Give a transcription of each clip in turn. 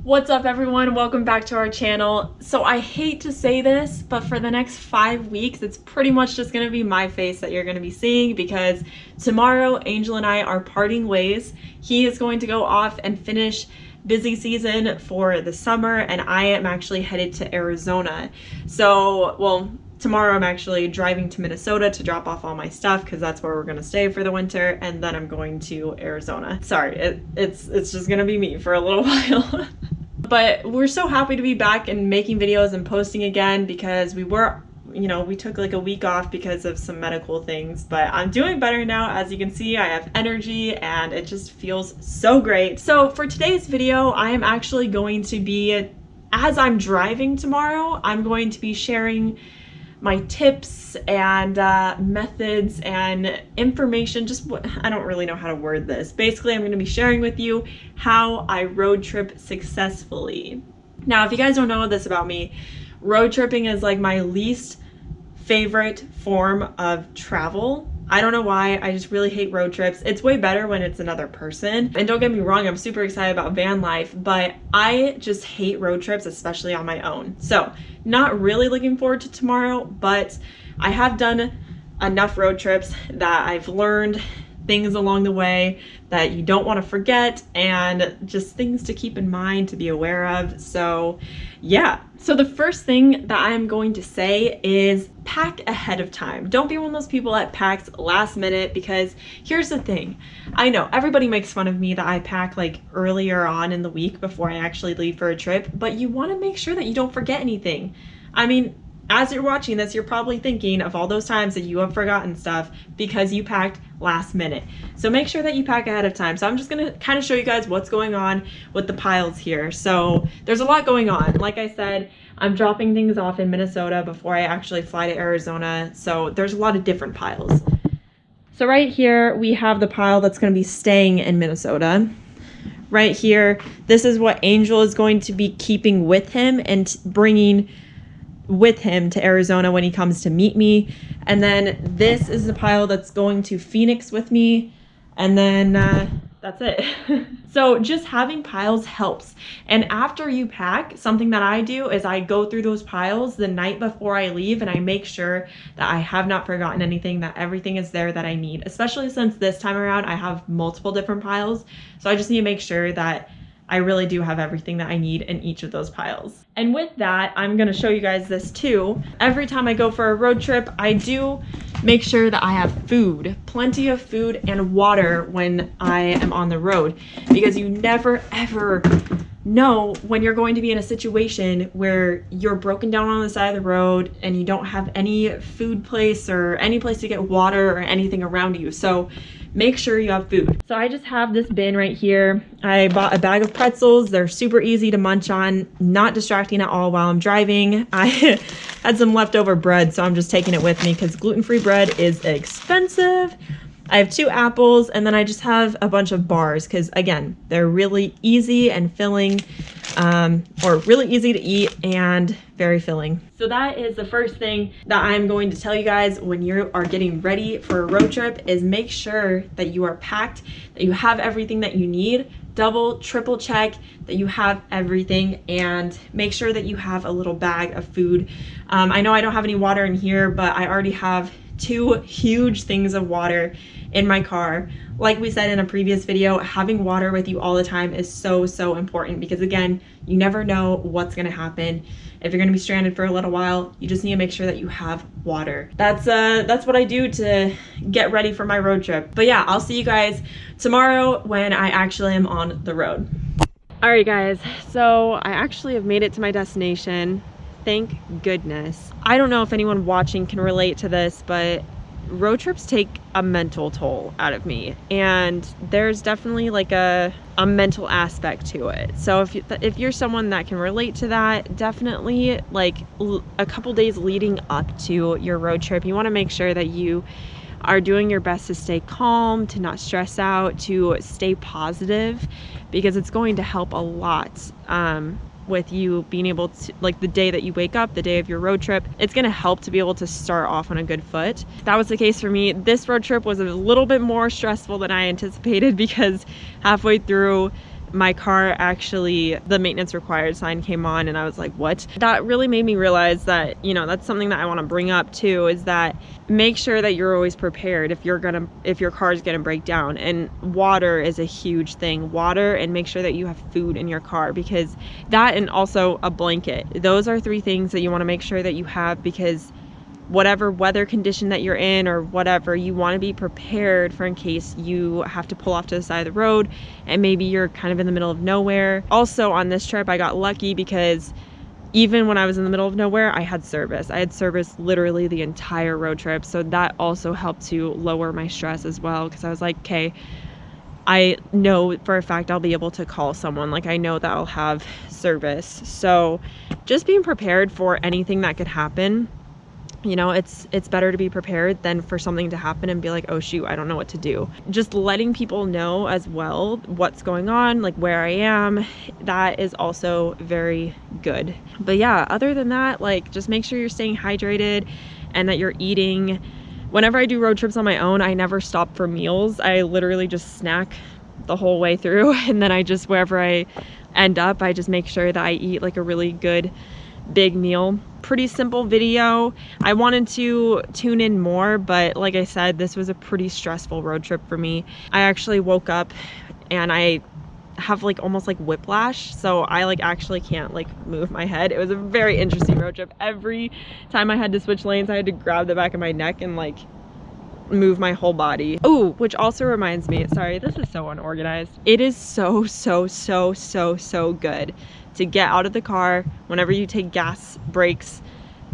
What's up everyone? Welcome back to our channel. So I hate to say this, but for the next 5 weeks, it's pretty much just gonna be my face that you're gonna be seeing because tomorrow Angel and I are parting ways. He is going to go off and finish busy season for the summer and I am actually headed to Arizona. So, well, tomorrow I'm actually driving to Minnesota to drop off all my stuff because that's where we're gonna stay for the winter, and then I'm going to Arizona. Sorry, it's just gonna be me for a little while. But we're so happy to be back and making videos and posting again because we took like a week off because of some medical things, but I'm doing better now. As you can see, I have energy and it just feels so great. So for today's video, I am actually going to be, as I'm driving tomorrow, I'm going to be sharing my tips and methods and information, I don't really know how to word this. Basically, I'm going to be sharing with you how I road trip successfully. Now, if you guys don't know this about me, road tripping is like my least favorite form of travel. I don't know why, I just really hate road trips. It's way better when it's another person. And don't get me wrong, I'm super excited about van life, but I just hate road trips, especially on my own. So, not really looking forward to tomorrow, but I have done enough road trips that I've learned things along the way that you don't want to forget and just things to keep in mind, to be aware of. So yeah. So the first thing that I'm going to say is pack ahead of time. Don't be one of those people that packs last minute, because here's the thing. I know everybody makes fun of me that I pack like earlier on in the week before I actually leave for a trip, but you want to make sure that you don't forget anything. I mean, as you're watching this, you're probably thinking of all those times that you have forgotten stuff because you packed last minute. So make sure that you pack ahead of time. So I'm just gonna kind of show you guys what's going on with the piles here. So there's a lot going on. Like I said, I'm dropping things off in Minnesota before I actually fly to Arizona. So there's a lot of different piles. So right here, we have the pile that's gonna be staying in Minnesota. Right here, this is what Angel is going to be keeping with him and bringing with him to Arizona when he comes to meet me. And then this is the pile that's going to Phoenix with me, and then that's it. So just having piles helps. And after you pack, something that I do is I go through those piles the night before I leave and I make sure that I have not forgotten anything, that everything is there that I need, especially since this time around I have multiple different piles. So I just need to make sure that I really do have everything that I need in each of those piles. And with that, I'm gonna show you guys this too. Every time I go for a road trip, I do make sure that I have food, plenty of food and water when I am on the road, because you never ever know when you're going to be in a situation where you're broken down on the side of the road and you don't have any food place or any place to get water or anything around you. So make sure you have food. So I just have this bin right here. I bought a bag of pretzels. They're super easy to munch on, not distracting at all while I'm driving. I had some leftover bread, so I'm just taking it with me because gluten-free bread is expensive. I have 2 apples, and then I just have a bunch of bars because, again, they're really easy and filling, or really easy to eat and very filling. So that is the first thing that I'm going to tell you guys when you are getting ready for a road trip, is make sure that you are packed, that you have everything that you need. Double, triple check that you have everything, and make sure that you have a little bag of food. I know I don't have any water in here, but I already have 2 huge things of water in my car. Like we said in a previous video, having water with you all the time is so important, because again, you never know what's gonna happen. If you're gonna be stranded for a little while, you just need to make sure that you have water. That's what I do to get ready for my road trip. But yeah, I'll see you guys tomorrow when I actually am on the road. All right guys, so I actually have made it to my destination. Thank goodness. I don't know if anyone watching can relate to this, but road trips take a mental toll out of me, and there's definitely like a mental aspect to it. So if you're someone that can relate to that, definitely like a couple days leading up to your road trip, you want to make sure that you are doing your best to stay calm, to not stress out, to stay positive, because it's going to help a lot with you being able to, like the day that you wake up, the day of your road trip, it's going to help to be able to start off on a good foot. That was the case for me. This road trip was a little bit more stressful than I anticipated because halfway through my car actually, the maintenance required sign came on, and I was like, what? That really made me realize that, you know, that's something that I want to bring up too, is that make sure that you're always prepared if your car is gonna break down. And water is a huge thing. Water, and make sure that you have food in your car, because that, and also a blanket. Those are 3 things that you want to make sure that you have, because whatever weather condition that you're in or whatever, you want to be prepared for in case you have to pull off to the side of the road and maybe you're kind of in the middle of nowhere. Also on this trip, I got lucky because even when I was in the middle of nowhere, I had service. I had service literally the entire road trip. So that also helped to lower my stress as well, because I was like, okay, I know for a fact I'll be able to call someone. Like, I know that I'll have service. So just being prepared for anything that could happen. You know, it's better to be prepared than for something to happen and be like, oh shoot, I don't know what to do. Just letting people know as well what's going on, like where I am, that is also very good. But yeah, other than that, like, just make sure you're staying hydrated and that you're eating. Whenever I do road trips on my own, I never stop for meals. I literally just snack the whole way through, and then I just, wherever I end up, I just make sure that I eat like a really good big meal. Pretty simple video. I wanted to tune in more, but like I said, this was a pretty stressful road trip for me. I actually woke up and I have like almost like whiplash, so I like actually can't like move my head. It was a very interesting road trip. Every time I had to switch lanes, I had to grab the back of my neck and like move my whole body. Oh, which also reminds me, sorry, this is so unorganized. It is so good to get out of the car whenever you take gas breaks,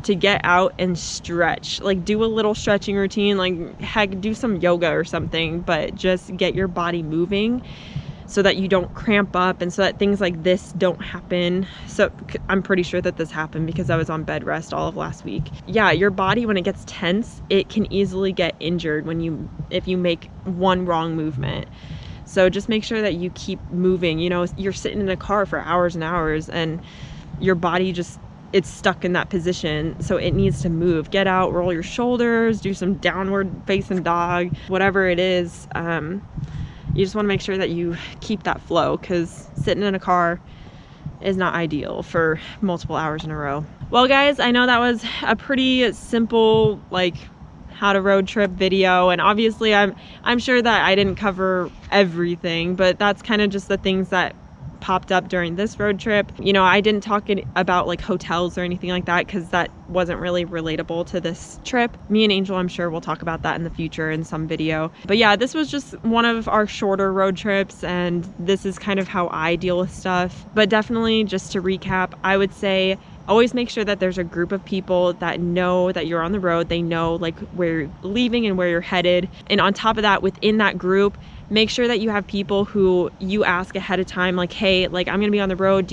to get out and stretch. Like, do a little stretching routine, like heck, do some yoga or something, but just get your body moving so that you don't cramp up and so that things like this don't happen. So I'm pretty sure that this happened because I was on bed rest all of last week. Yeah, your body, when it gets tense, it can easily get injured if you make one wrong movement. So just make sure that you keep moving. You know, you're sitting in a car for hours and hours and your body just, it's stuck in that position. So it needs to move. Get out, roll your shoulders, do some downward facing dog, whatever it is. You just want to make sure that you keep that flow, because sitting in a car is not ideal for multiple hours in a row. Well guys, I know that was a pretty simple like how to road trip video, and obviously I'm sure that I didn't cover everything, but that's kind of just the things that popped up during this road trip. You know, I didn't talk about like hotels or anything like that because that wasn't really relatable to this trip. Me and Angel, I'm sure we'll talk about that in the future in some video. But yeah, this was just one of our shorter road trips, and this is kind of how I deal with stuff. But definitely, just to recap, I would say always make sure that there's a group of people that know that you're on the road. They know like where you're leaving and where you're headed. And on top of that, within that group, make sure that you have people who you ask ahead of time, like, hey, like, I'm gonna be on the road.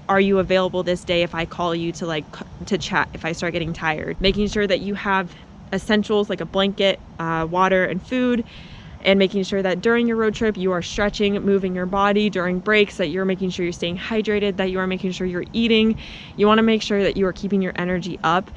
Are you available this day if I call you to chat if I start getting tired? Making sure that you have essentials like a blanket, water, and food, and making sure that during your road trip you are stretching, moving your body during breaks, that you're making sure you're staying hydrated, that you are making sure you're eating. You wanna make sure that you are keeping your energy up.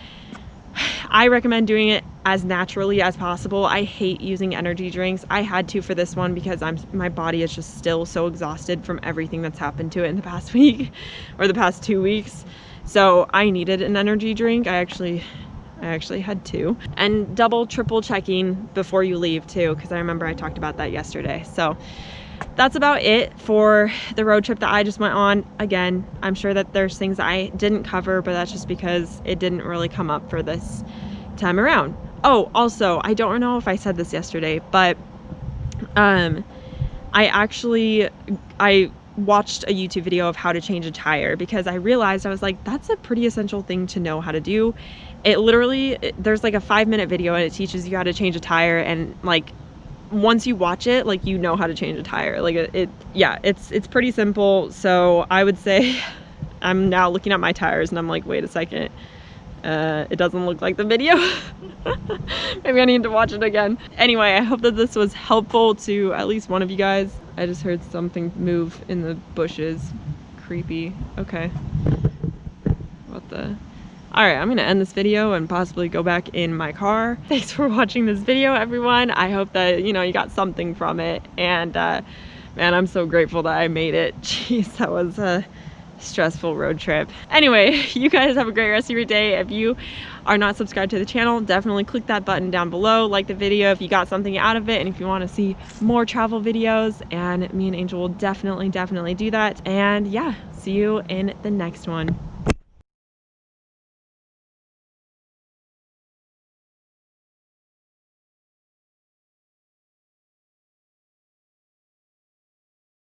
I recommend doing it as naturally as possible. I hate using energy drinks. I had to for this one because my body is just still so exhausted from everything that's happened to it in the past week or the past 2 weeks. So I needed an energy drink. I actually had 2. And double, triple checking before you leave too, because I remember I talked about that yesterday. So that's about it for the road trip that I just went on. Again, I'm sure that there's things I didn't cover, but that's just because it didn't really come up for this time around. Oh, also, I don't know if I said this yesterday, but I watched a YouTube video of how to change a tire, because I realized, I was like, that's a pretty essential thing to know how to do. It literally, there's like a 5-minute video and it teaches you how to change a tire, and like once you watch it, like, you know how to change a tire. Like it's pretty simple. So I would say I'm now looking at my tires and I'm like, wait a second, it doesn't look like the video. Maybe I need to watch it again. Anyway, I hope that this was helpful to at least one of you guys. I just heard something move in the bushes. Creepy. Okay. What the? Alright, I'm gonna end this video and possibly go back in my car. Thanks for watching this video, everyone. I hope that, you know, you got something from it. And Man, I'm so grateful that I made it. Jeez, that was a stressful road trip. Anyway, you guys have a great rest of your day. If you are not subscribed to the channel, definitely click that button down below, like the video if you got something out of it, and if you want to see more travel videos, and me and Angel will definitely do that. And yeah, see you in the next one.